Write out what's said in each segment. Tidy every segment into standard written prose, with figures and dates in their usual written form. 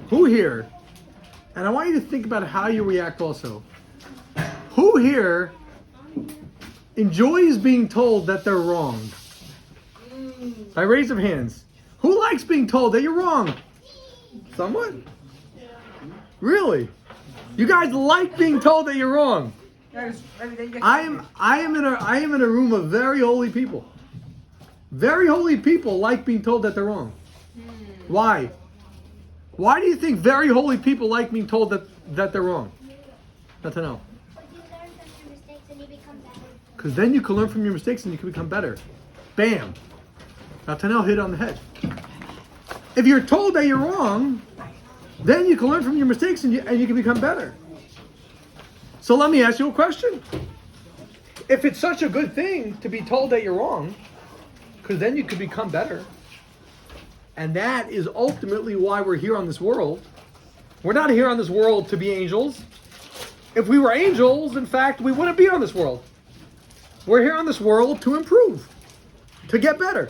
Who here, and I want you to think about how you react also. Who here enjoys being told that they're wrong? By raise of hands. Who likes being told that you're wrong? Someone? Really? You guys like being told that you're wrong? I am in a room of very holy people. Very holy people like being told that they're wrong. Why? Why do you think very holy people like being told that they're wrong? Not to know. Because then you can learn from your mistakes and you can become better. Bam. Not to know, hit on the head. If you're told that you're wrong, then you can learn from your mistakes and you can become better. So let me ask you a question. If it's such a good thing to be told that you're wrong, because then you could become better, and that is ultimately why we're here on this world. We're not here on this world to be angels. If we were angels, in fact, we wouldn't be on this world. We're here on this world to improve, to get better.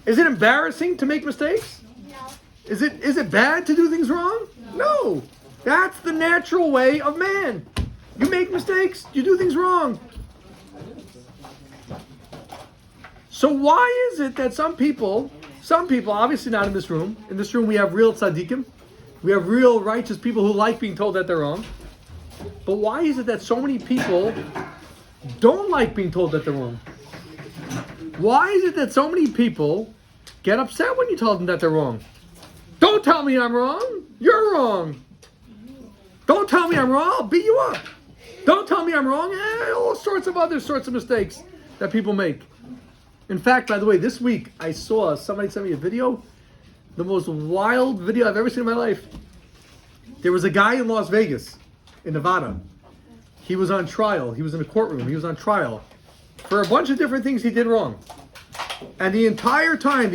Is it embarrassing to make mistakes? No. Is it bad to do things wrong? No. That's the natural way of man. You make mistakes, you do things wrong. So why is it that some people, obviously not in this room we have real tzaddikim, we have real righteous people who like being told that they're wrong. But why is it that so many people don't like being told that they're wrong? Why is it that so many people get upset when you tell them that they're wrong? Don't tell me I'm wrong. You're wrong. Don't tell me I'm wrong. I'll beat you up. Don't tell me I'm wrong. All sorts of other sorts of mistakes that people make. In fact, by the way, this week I saw somebody sent me a video, the most wild video I've ever seen in my life. There was a guy in Las Vegas, in Nevada. He was on trial. He was in a courtroom. He was on trial for a bunch of different things he did wrong. And the entire time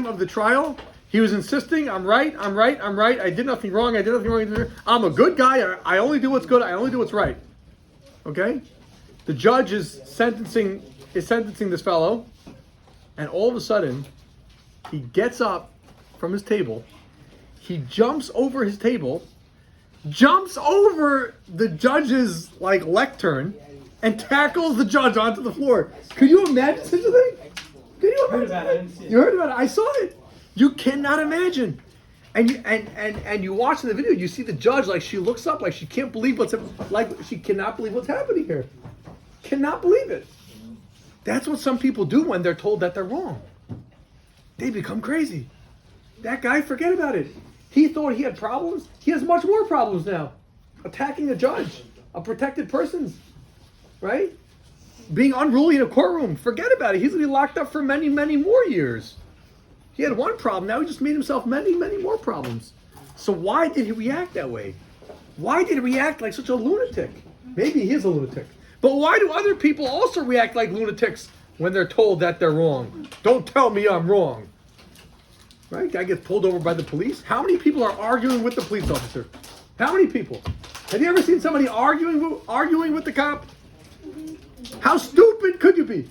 of the trial, he was insisting, I'm right. I did nothing wrong. I'm a good guy. I only do what's good. I only do what's right. Okay? The judge is sentencing this fellow, and all of a sudden, he gets up from his table. He jumps over his table, jumps over the judge's lectern, and tackles the judge onto the floor. Could you imagine such a thing? Could you imagine? You heard about it? I saw it. You cannot imagine. And you watch the video, you see the judge, she looks up, she can't believe she cannot believe what's happening here. Cannot believe it. That's what some people do when they're told that they're wrong. They become crazy. That guy, forget about it. He thought he had problems. He has much more problems now. Attacking a judge, a protected person, right? Being unruly in a courtroom. Forget about it. He's going to be locked up for many, many more years. He had one problem. Now he just made himself many, many more problems. So why did he react that way? Why did he react like such a lunatic? Maybe he is a lunatic. But why do other people also react like lunatics when they're told that they're wrong? Don't tell me I'm wrong. Right? Guy gets pulled over by the police. How many people are arguing with the police officer? How many people? Have you ever seen somebody arguing with the cop? How stupid could you be?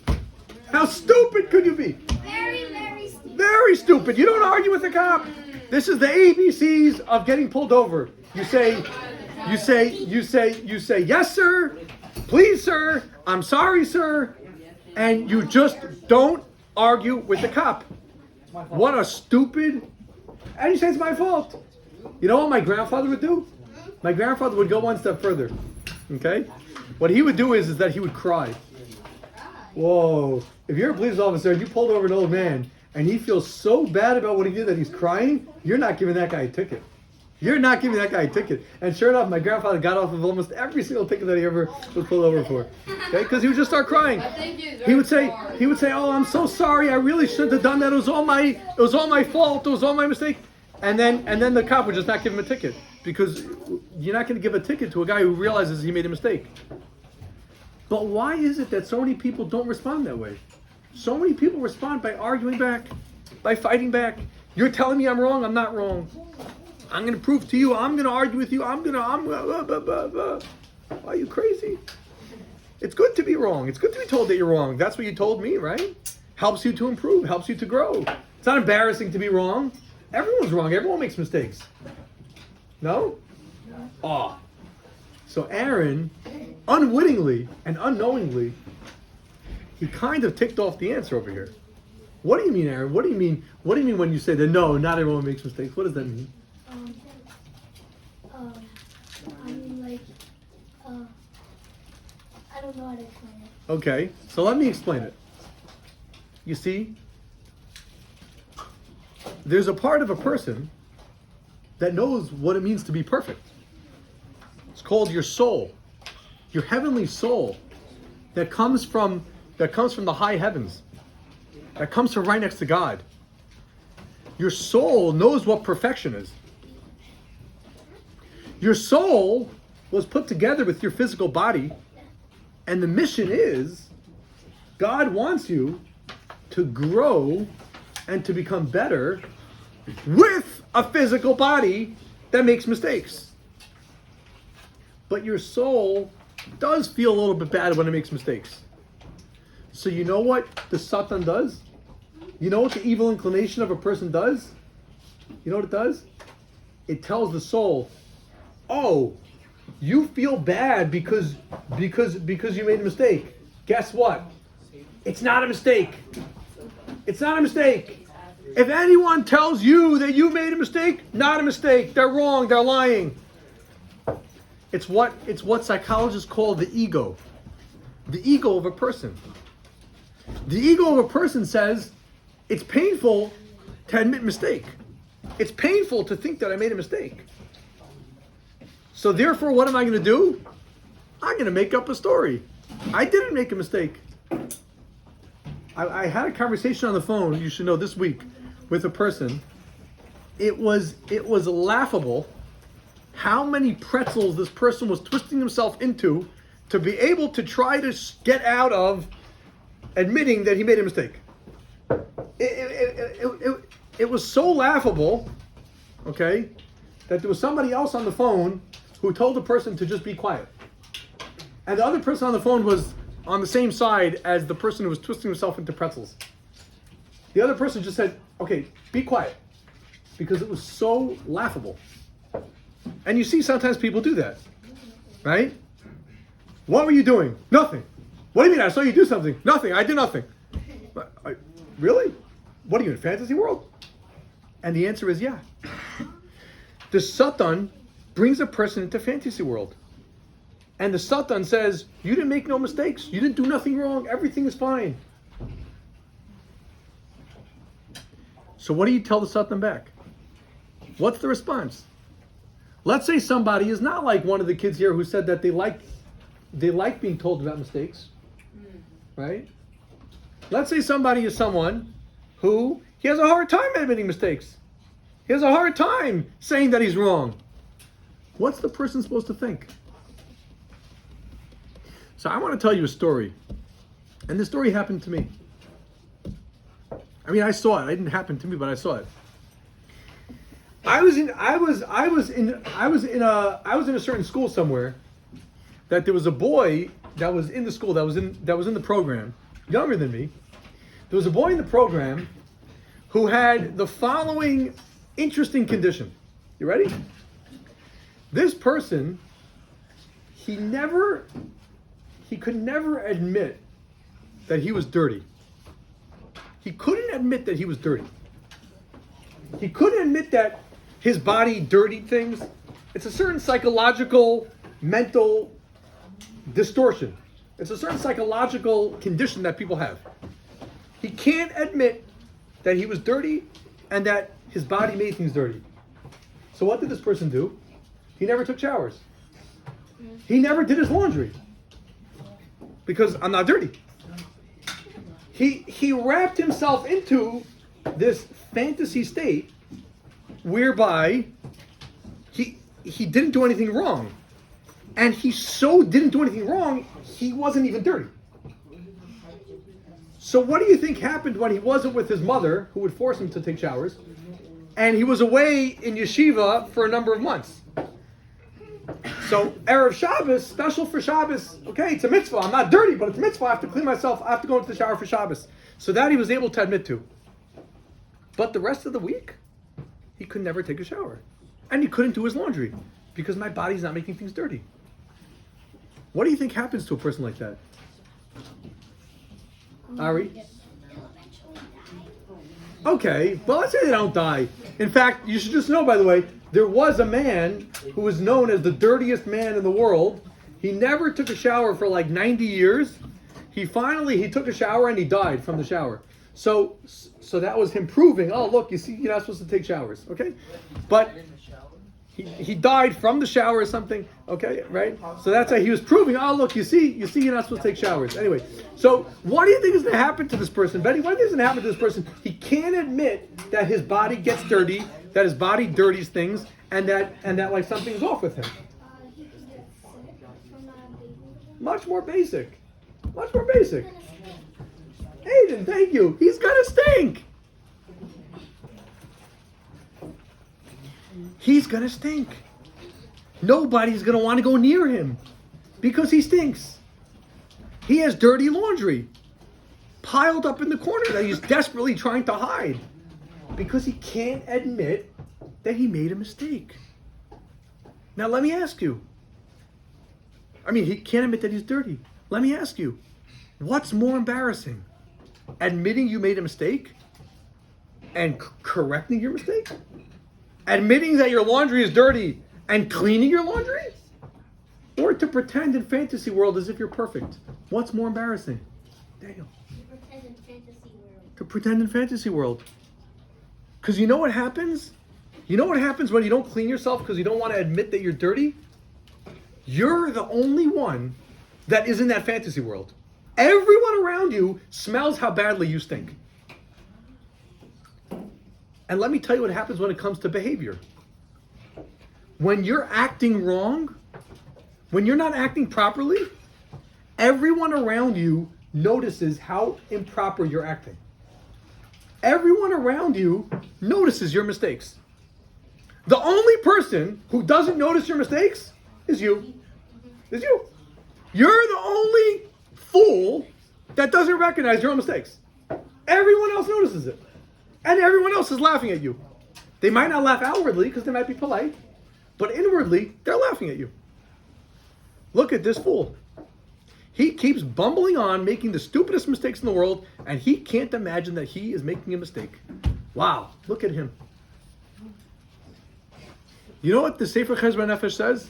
How stupid could you be? Very, very stupid. Very stupid. You don't argue with the cop. This is the ABCs of getting pulled over. You say, yes, sir. Please, sir. I'm sorry, sir. And you just don't argue with the cop. What a stupid... And you say it's my fault. You know what my grandfather would do? My grandfather would go one step further. Okay? What he would do is that he would cry. Whoa. If you're a police officer and you pulled over an old man and he feels so bad about what he did that he's crying, you're not giving that guy a ticket. You're not giving that guy a ticket. And sure enough, my grandfather got off of almost every single ticket that he ever was pulled over for. Okay? Because he would just start crying. He would say, "Oh, I'm so sorry. I really shouldn't have done that. It was all my fault. It was all my mistake." And then the cop would just not give him a ticket, because you're not going to give a ticket to a guy who realizes he made a mistake. But why is it that so many people don't respond that way? So many people respond by arguing back, by fighting back. You're telling me I'm wrong. I'm not wrong. I'm going to prove to you. I'm going to argue with you. Why are you crazy? It's good to be wrong. It's good to be told that you're wrong. That's what you told me, right? Helps you to improve. Helps you to grow. It's not embarrassing to be wrong. Everyone's wrong. Everyone makes mistakes. No? Oh. So Aaron, unwittingly and unknowingly, he kind of ticked off the answer over here. What do you mean, Aaron? What do you mean? What do you mean when you say that? No, not everyone makes mistakes. What does that mean? I mean, like, I don't know how to explain it. Okay, so let me explain it. You see, there's a part of a person that knows what it means to be perfect. It's called your soul, your heavenly soul, that comes from the high heavens, that comes from right next to God. Your soul knows what perfection is. Your soul was put together with your physical body, and the mission is God wants you to grow and to become better with a physical body that makes mistakes. But your soul does feel a little bit bad when it makes mistakes. So you know what the Satan does? You know what the evil inclination of a person does? You know what it does? It tells the soul, oh, you feel bad because you made a mistake. Guess what? It's not a mistake. It's not a mistake. If anyone tells you that you made a mistake, not a mistake. They're wrong. They're lying. It's what psychologists call the ego. The ego of a person. The ego of a person says, it's painful to admit mistake. It's painful to think that I made a mistake. So therefore, what am I going to do? I'm going to make up a story. I didn't make a mistake. I had a conversation on the phone, you should know, this week with a person. It was laughable how many pretzels this person was twisting himself into to be able to try to get out of admitting that he made a mistake. It was so laughable, okay, that there was somebody else on the phone who told the person to just be quiet. And the other person on the phone was on the same side as the person who was twisting himself into pretzels. The other person just said, okay, be quiet. Because it was so laughable. And you see sometimes people do that, right? What were you doing? Nothing. What do you mean? I saw you do something. Nothing. I did nothing. Really? What are you in fantasy world? And the answer is yeah. The Satan brings a person into fantasy world. And the Satan says, you didn't make no mistakes. You didn't do nothing wrong. Everything is fine. So what do you tell the Satan back? What's the response? Let's say somebody is not like one of the kids here who said that they like being told about mistakes. Right? Let's say somebody is someone who he has a hard time admitting mistakes. He has a hard time saying that he's wrong. What's the person supposed to think? So I want to tell you a story. And this story happened to me. I mean, I saw it. It didn't happen to me, but I saw it. I was in a certain school somewhere that there was a boy that was in the school that was in the program, younger than me. There was a boy in the program who had the following interesting condition. You ready? This person, he could never admit that he was dirty. He couldn't admit that he was dirty. He couldn't admit that his body dirtied things. It's a certain psychological, mental distortion. It's a certain psychological condition that people have. He can't admit that he was dirty and that his body made things dirty. So what did this person do? He never took showers. He never did his laundry. Because I'm not dirty. He wrapped himself into this fantasy state whereby he didn't do anything wrong. And he so didn't do anything wrong, he wasn't even dirty. So what do you think happened when he wasn't with his mother, who would force him to take showers, and he was away in yeshiva for a number of months? So Erev Shabbos, special for Shabbos, okay, it's a mitzvah. I'm not dirty, but it's a mitzvah. I have to clean myself. I have to go into the shower for Shabbos. So that he was able to admit to. But the rest of the week, he could never take a shower. And he couldn't do his laundry because my body's not making things dirty. What do you think happens to a person like that? Ari? Okay, well, let's say they don't die. In fact, you should just know, by the way, there was a man who was known as the dirtiest man in the world. He never took a shower for like 90 years. He took a shower and he died from the shower. So that was him proving, oh, look, you see, you're not supposed to take showers, okay? But he died from the shower or something, okay, right? So that's how he was proving, oh, look, you see, you're not supposed to take showers. Anyway, so what do you think is going to happen to this person? Betty, what do you think is going to happen to this person? He can't admit that his body gets dirty, that his body dirties things, and that like something's off with him. He could get sick from not bathing. Much more basic. Much more basic. Aiden, thank you. He's gonna stink. He's gonna stink. Nobody's gonna want to go near him because he stinks. He has dirty laundry piled up in the corner that he's desperately trying to hide because he can't admit that he made a mistake. Now let me ask you. He can't admit that he's dirty. Let me ask you, what's more embarrassing? Admitting you made a mistake and correcting your mistake? Admitting that your laundry is dirty and cleaning your laundry? Or to pretend in fantasy world as if you're perfect? What's more embarrassing? Daniel. To pretend in fantasy world. To pretend in fantasy world. Because you know what happens? You know what happens when you don't clean yourself because you don't want to admit that you're dirty? You're the only one that is in that fantasy world. Everyone around you smells how badly you stink. And let me tell you what happens when it comes to behavior. When you're acting wrong, when you're not acting properly, everyone around you notices how improper you're acting. Everyone around you notices your mistakes. The only person who doesn't notice your mistakes is you. Is you. You're the only fool that doesn't recognize your own mistakes. Everyone else notices it. And everyone else is laughing at you. They might not laugh outwardly because they might be polite, but inwardly, they're laughing at you. Look at this fool. He keeps bumbling on, making the stupidest mistakes in the world, and he can't imagine that he is making a mistake. Wow, look at him. You know what the Sefer Cheshbon Nefesh says?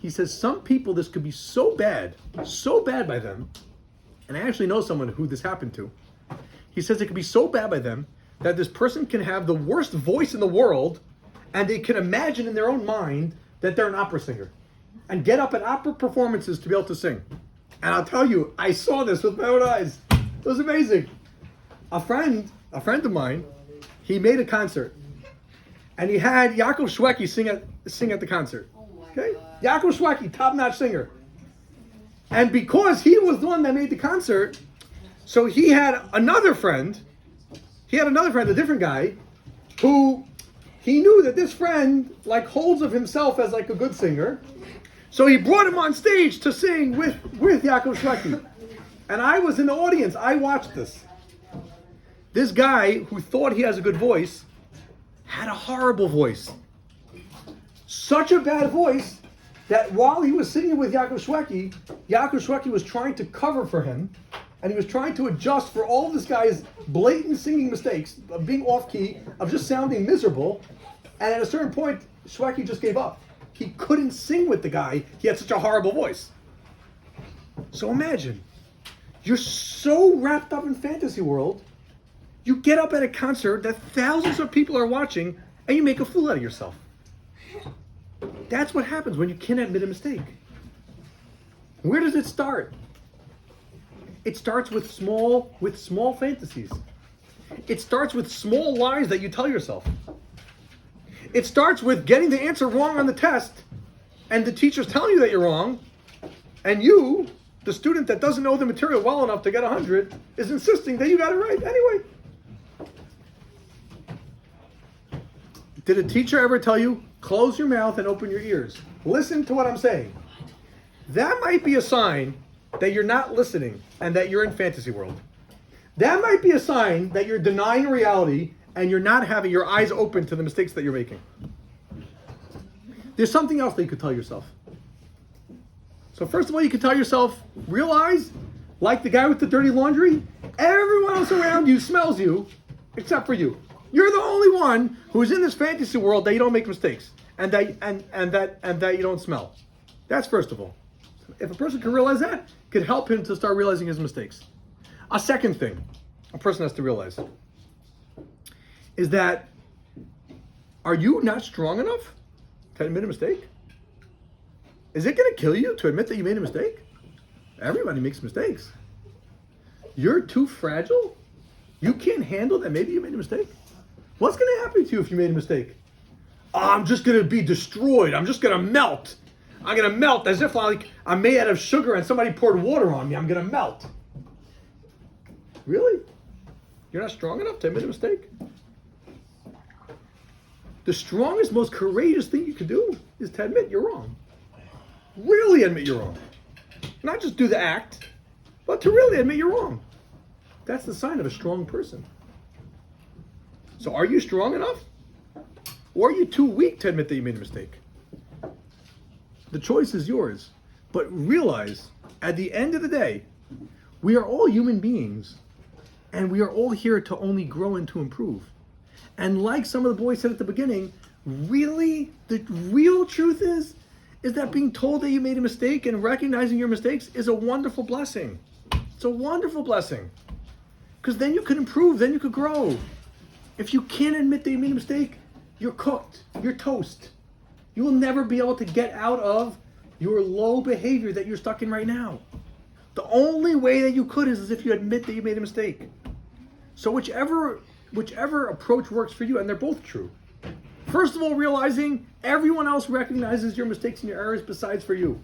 He says some people, this could be so bad by them, and I actually know someone who this happened to. He says it could be so bad by them that this person can have the worst voice in the world, and they can imagine in their own mind that they're an opera singer, and get up at opera performances to be able to sing. And I'll tell you, I saw this with my own eyes. It was amazing. A friend of mine, he made a concert, and he had Yaakov Shweki sing at the concert. Okay, Yaakov Shweki, top-notch singer. And because he was the one that made the concert, so he had another friend, a different guy, who he knew that this friend like holds of himself as like a good singer. So he brought him on stage to sing with Yaakov Shweki. And I was in the audience. I watched this. This guy who thought he has a good voice had a horrible voice. Such a bad voice that while he was singing with Yaakov Shweki was trying to cover for him, and he was trying to adjust for all of this guy's blatant singing mistakes, of being off key, of just sounding miserable. And at a certain point, Shweki just gave up. He couldn't sing with the guy. He had such a horrible voice. So imagine, you're so wrapped up in fantasy world, you get up at a concert that thousands of people are watching, and you make a fool out of yourself. That's what happens when you can't admit a mistake. Where does it start? It starts with small fantasies. It starts with small lies that you tell yourself. It starts with getting the answer wrong on the test, and the teacher's telling you that you're wrong, and you, the student that doesn't know the material well enough to get 100, is insisting that you got it right anyway. Did a teacher ever tell you, close your mouth and open your ears? Listen to what I'm saying. That might be a sign that you're not listening and that you're in fantasy world. That might be a sign that you're denying reality and you're not having your eyes open to the mistakes that you're making. There's something else that you could tell yourself. So first of all, you can tell yourself, realize, like the guy with the dirty laundry, everyone else around you smells you, except for you. You're the only one who's in this fantasy world that you don't make mistakes and that you don't smell. That's first of all. If a person can realize that, it could help him to start realizing his mistakes. A second thing a person has to realize is that, are you not strong enough to admit a mistake? Is it going to kill you to admit that you made a mistake? Everybody makes mistakes. You're too fragile? You can't handle that maybe you made a mistake? What's going to happen to you if you made a mistake? Oh, I'm just going to be destroyed. I'm just going to melt. I'm going to melt as if I'm made out of sugar and somebody poured water on me. I'm going to melt. Really? You're not strong enough to admit a mistake? The strongest, most courageous thing you can do is to admit you're wrong. Really admit you're wrong. Not just do the act, but to really admit you're wrong. That's the sign of a strong person. So are you strong enough? Or are you too weak to admit that you made a mistake? The choice is yours. But realize, at the end of the day, we are all human beings. And we are all here to only grow and to improve. And like some of the boys said at the beginning, really, the real truth is that being told that you made a mistake and recognizing your mistakes is a wonderful blessing. It's a wonderful blessing. Because then you could improve, then you could grow. If you can't admit that you made a mistake, you're cooked, you're toast. You will never be able to get out of your low behavior that you're stuck in right now. The only way that you could is if you admit that you made a mistake. So whichever approach works for you, and they're both true. First of all, realizing everyone else recognizes your mistakes and your errors besides for you.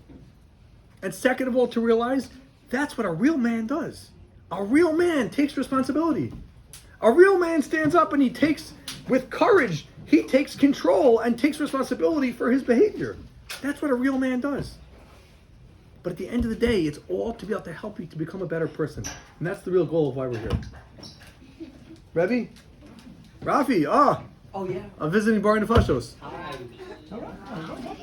And second of all, to realize that's what a real man does. A real man takes responsibility. A real man stands up and he takes, with courage, he takes control and takes responsibility for his behavior. That's what a real man does. But at the end of the day, it's all to be able to help you to become a better person. And that's the real goal of why we're here. Rebbe? Rafi, Oh, yeah. I'm visiting Bar Nefashos. All right.